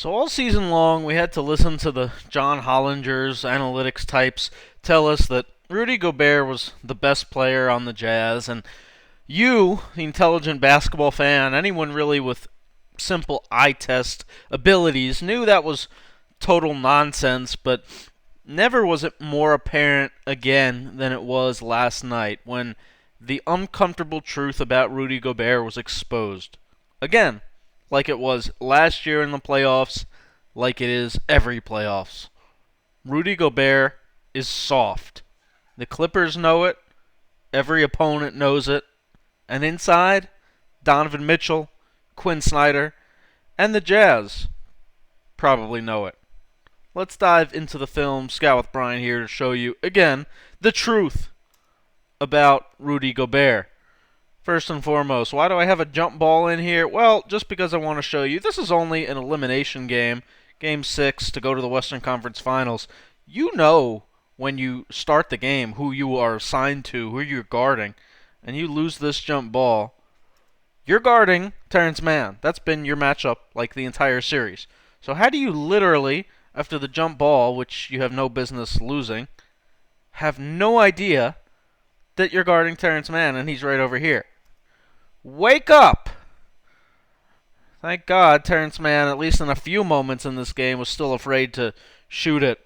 So all season long, we had to listen to the John Hollingers, analytics types, tell us that Rudy Gobert was the best player on the Jazz, and you, the intelligent basketball fan, anyone really with simple eye test abilities, knew that was total nonsense, but never was it more apparent again than it was last night when the uncomfortable truth about Rudy Gobert was exposed. Again, like it was last year in the playoffs, like it is every playoffs. Rudy Gobert is soft. The Clippers know it, every opponent knows it, and inside, Donovan Mitchell, Quinn Snyder, and the Jazz probably know it. Let's dive into the film. Scout with Bryan here to show you, again, the truth about Rudy Gobert. First and foremost, why do I have a jump ball in here? Well, just because I want to show you this is only an elimination game, Game 6 to go to the Western Conference Finals. You know when you start the game who you are assigned to, who you're guarding, and you lose this jump ball. You're guarding Terrence Mann. That's been your matchup like the entire series. So how do you literally, after the jump ball, which you have no business losing, have no idea that you're guarding Terrence Mann and he's right over here? Wake up! Thank God Terrence Mann, at least in a few moments in this game, was still afraid to shoot it,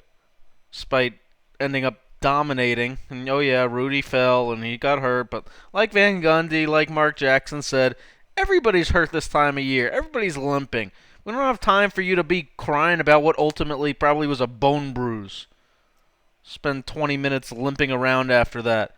despite ending up dominating. And oh yeah, Rudy fell and he got hurt, but like Van Gundy, like Mark Jackson said, everybody's hurt this time of year. Everybody's limping. We don't have time for you to be crying about what ultimately probably was a bone bruise. Spend 20 minutes limping around after that.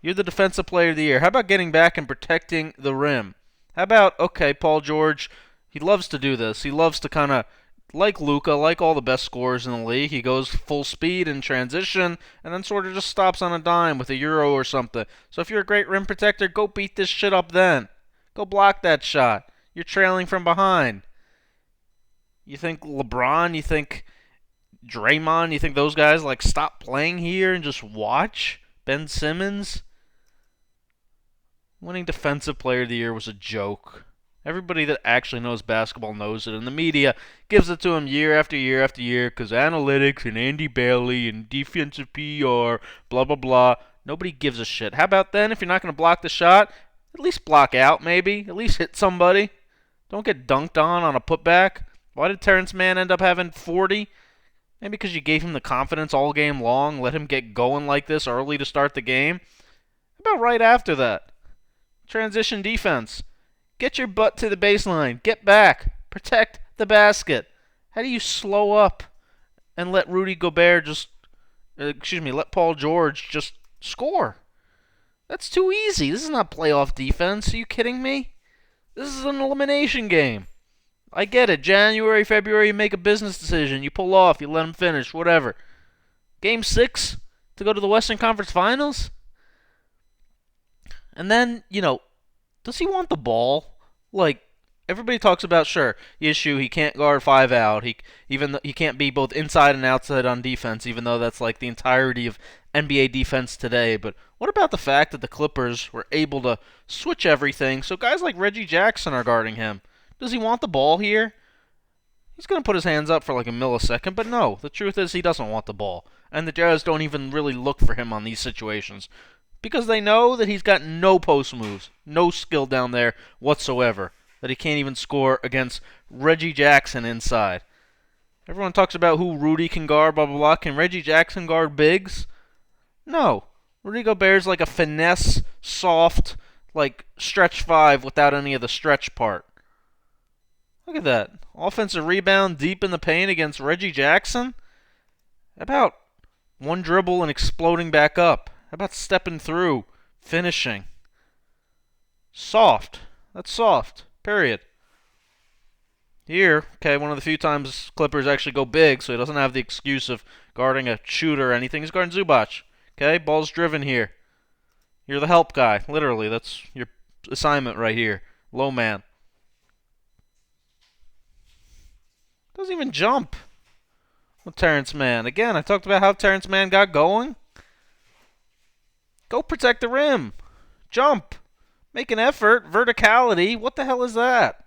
You're the defensive player of the year. How about getting back and protecting the rim? How about, okay, Paul George, he loves to do this. He loves to kind of, like Luka, like all the best scorers in the league, he goes full speed in transition and then sort of just stops on a dime with a euro or something. So if you're a great rim protector, go beat this shit up then. Go block that shot. You're trailing from behind. You think LeBron, you think Draymond, you think those guys like stop playing here and just watch? Ben Simmons? Winning Defensive Player of the Year was a joke. Everybody that actually knows basketball knows it, and the media gives it to him year after year after year because analytics and Andy Bailey and defensive PR, blah, blah, blah. Nobody gives a shit. How about then, if you're not going to block the shot, at least block out, maybe? At least hit somebody. Don't get dunked on a putback. Why did Terrence Mann end up having 40? Maybe because you gave him the confidence all game long, let him get going like this early to start the game. How about right after that? Transition defense. Get your butt to the baseline. Get back. Protect the basket. How do you slow up and let Rudy Gobert let Paul George just score? That's too easy. This is not playoff defense. Are you kidding me? This is an elimination game. I get it. January, February, you make a business decision. You pull off. You let them finish. Whatever. Game 6 to go to the Western Conference Finals? And then, does he want the ball? Like, everybody talks about, sure, the issue, he can't guard 5 out. He can't be both inside and outside on defense, even though that's like the entirety of NBA defense today. But what about the fact that the Clippers were able to switch everything so guys like Reggie Jackson are guarding him? Does he want the ball here? He's going to put his hands up for like a millisecond, but no, the truth is he doesn't want the ball. And the Jazz don't even really look for him on these situations because they know that he's got no post moves, no skill down there whatsoever, that he can't even score against Reggie Jackson inside. Everyone talks about who Rudy can guard, blah, blah, blah. Can Reggie Jackson guard bigs? No. Rudy Gobert's like a finesse, soft, like stretch 5 without any of the stretch part. Look at that. Offensive rebound deep in the paint against Reggie Jackson? How about one dribble and exploding back up? How about stepping through, finishing? Soft. That's soft. Period. Here, okay, one of the few times Clippers actually go big, so he doesn't have the excuse of guarding a shooter or anything. He's guarding Zubac. Okay, ball's driven here. You're the help guy. Literally, that's your assignment right here. Low man. Doesn't even jump with Terrence Mann. Again, I talked about how Terrence Mann got going. Go protect the rim. Jump. Make an effort. Verticality. What the hell is that?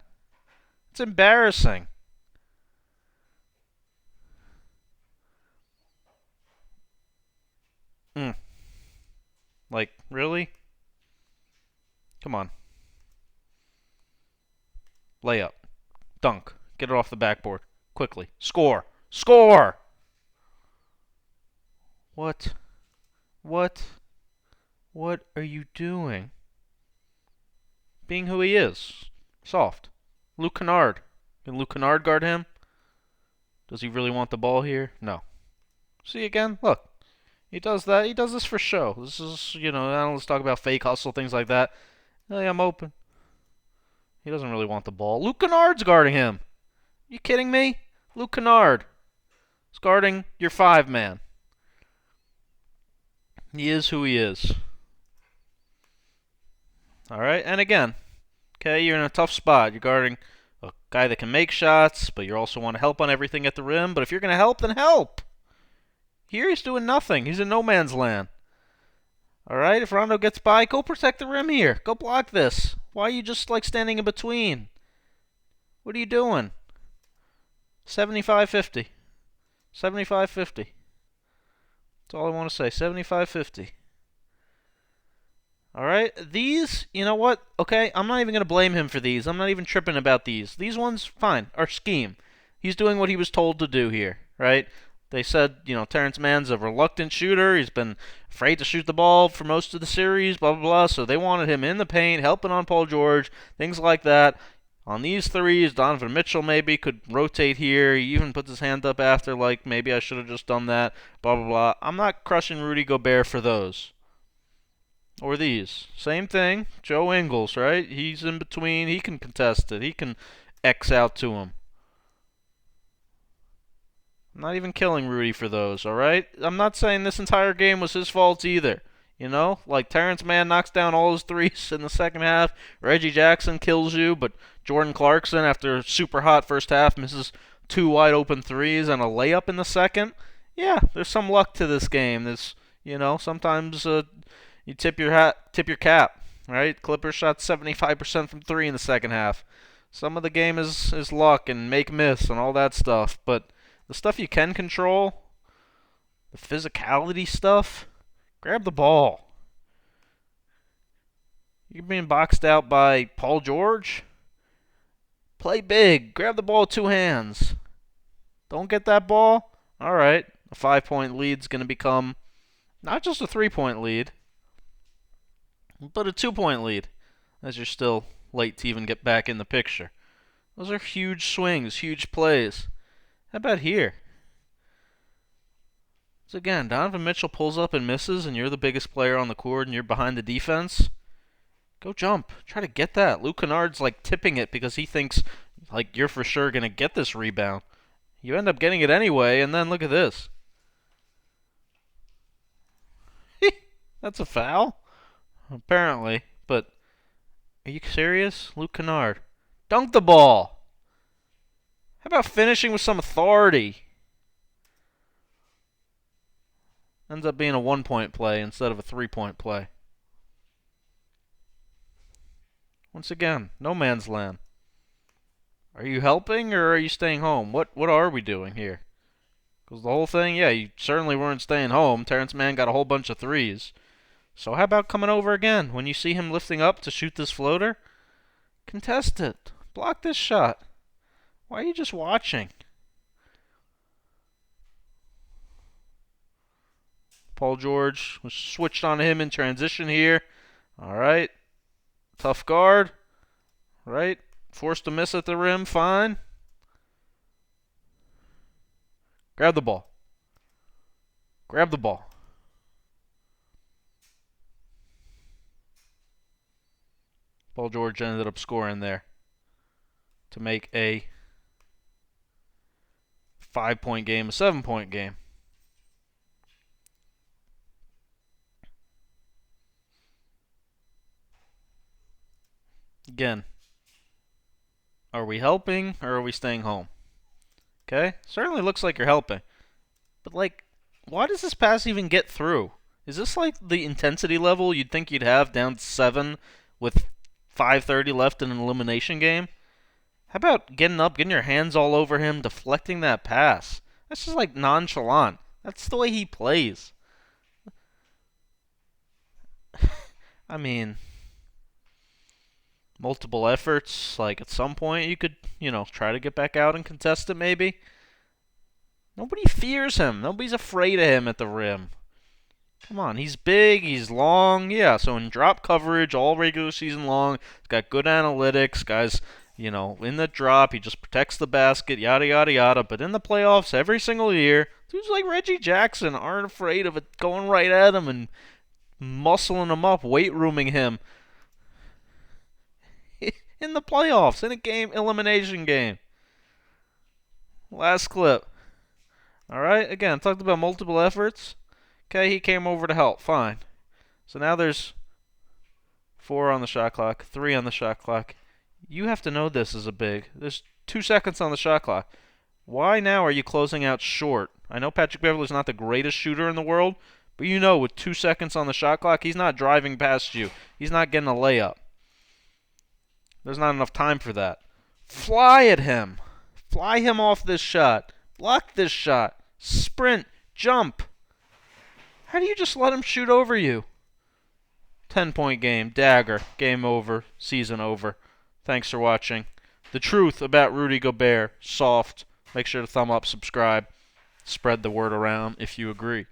It's embarrassing. Mm. Like, really? Come on. Layup. Dunk. Get it off the backboard. Quickly. Score. Score! What? What? What are you doing? Being who he is. Soft. Luke Kennard. Can Luke Kennard guard him? Does he really want the ball here? No. See again? Look. He does that. He does this for show. This is, analysts talk about fake hustle, things like that. Hey, I'm open. He doesn't really want the ball. Luke Kennard's guarding him. You kidding me? Luke Kennard is guarding your 5-man. He is who he is. Alright, and again, okay, you're in a tough spot. You're guarding a guy that can make shots, but you also want to help on everything at the rim. But if you're going to help, then help. Here he's doing nothing. He's in no man's land. Alright, if Rondo gets by, go protect the rim here. Go block this. Why are you just like standing in between? What are you doing? 75-50. 75-50. That's all I want to say. 75-50. Alright, these, you know what? Okay, I'm not even going to blame him for these. I'm not even tripping about these. These ones, fine, are scheme. He's doing what he was told to do here, right? They said, Terrence Mann's a reluctant shooter. He's been afraid to shoot the ball for most of the series, blah, blah, blah. So they wanted him in the paint, helping on Paul George, things like that. On these threes, Donovan Mitchell maybe could rotate here. He even puts his hand up after, like, maybe I should have just done that, blah, blah, blah. I'm not crushing Rudy Gobert for those. Or these. Same thing. Joe Ingles, right? He's in between. He can contest it. He can X out to him. I'm not even killing Rudy for those, alright? I'm not saying this entire game was his fault either. Like Terrence Mann knocks down all his threes in the second half. Reggie Jackson kills you, but Jordan Clarkson, after a super hot first half, misses 2 wide open threes and a layup in the second. Yeah, there's some luck to this game. There's, sometimes you tip your cap, right? Clippers shot 75% from 3 in the second half. Some of the game is luck and make miss and all that stuff, but the stuff you can control, the physicality stuff, grab the ball. You're being boxed out by Paul George. Play big. Grab the ball with 2 hands. Don't get that ball? Alright. A 5-point lead's going to become not just a 3-point lead, but a 2-point lead, as you're still late to even get back in the picture. Those are huge swings, huge plays. How about here? So again, Donovan Mitchell pulls up and misses, and you're the biggest player on the court, and you're behind the defense. Go jump. Try to get that. Luke Kennard's like tipping it because he thinks like you're for sure going to get this rebound. You end up getting it anyway, and then look at this. That's a foul? Apparently, but are you serious? Luke Kennard. Dunk the ball. How about finishing with some authority? Ends up being a 1-point play instead of a 3-point play. Once again, no man's land. Are you helping or are you staying home? What are we doing here? Because the whole thing, yeah, you certainly weren't staying home. Terrence Mann got a whole bunch of threes. So how about coming over again? When you see him lifting up to shoot this floater, contest it. Block this shot. Why are you just watching? Paul George was switched on him in transition here. Alright. Tough guard. Right. Forced to miss at the rim. Fine. Grab the ball. Grab the ball. Paul George ended up scoring there to make a 5-point game a 7-point game. Again, are we helping or are we staying home? Okay? Certainly looks like you're helping. But, like, why does this pass even get through? Is this like the intensity level you'd think you'd have down 7 with 5:30 left in an elimination game? How about getting up, getting your hands all over him, deflecting that pass? That's just like nonchalant. That's the way he plays. I mean, multiple efforts. Like, at some point, you could, try to get back out and contest it, maybe. Nobody fears him. Nobody's afraid of him at the rim. Come on, he's big, he's long. Yeah, so in drop coverage all regular season long, he's got good analytics. Guys, in the drop, he just protects the basket, yada, yada, yada. But in the playoffs, every single year, dudes like Reggie Jackson aren't afraid of it going right at him and muscling him up, weight rooming him. In the playoffs, in a game, elimination game. Last clip. Alright, again, talked about multiple efforts. Okay, he came over to help. Fine. So now there's 4 on the shot clock, 3 on the shot clock. You have to know this as a big. There's 2 seconds on the shot clock. Why now are you closing out short? I know Patrick Beverley's not the greatest shooter in the world, but with 2 seconds on the shot clock, he's not driving past you. He's not getting a layup. There's not enough time for that. Fly at him. Fly him off this shot. Block this shot. Sprint. Jump. How do you just let him shoot over you? 10-point game. Dagger. Game over. Season over. Thanks for watching. The truth about Rudy Gobert. Soft. Make sure to thumb up, subscribe. Spread the word around if you agree.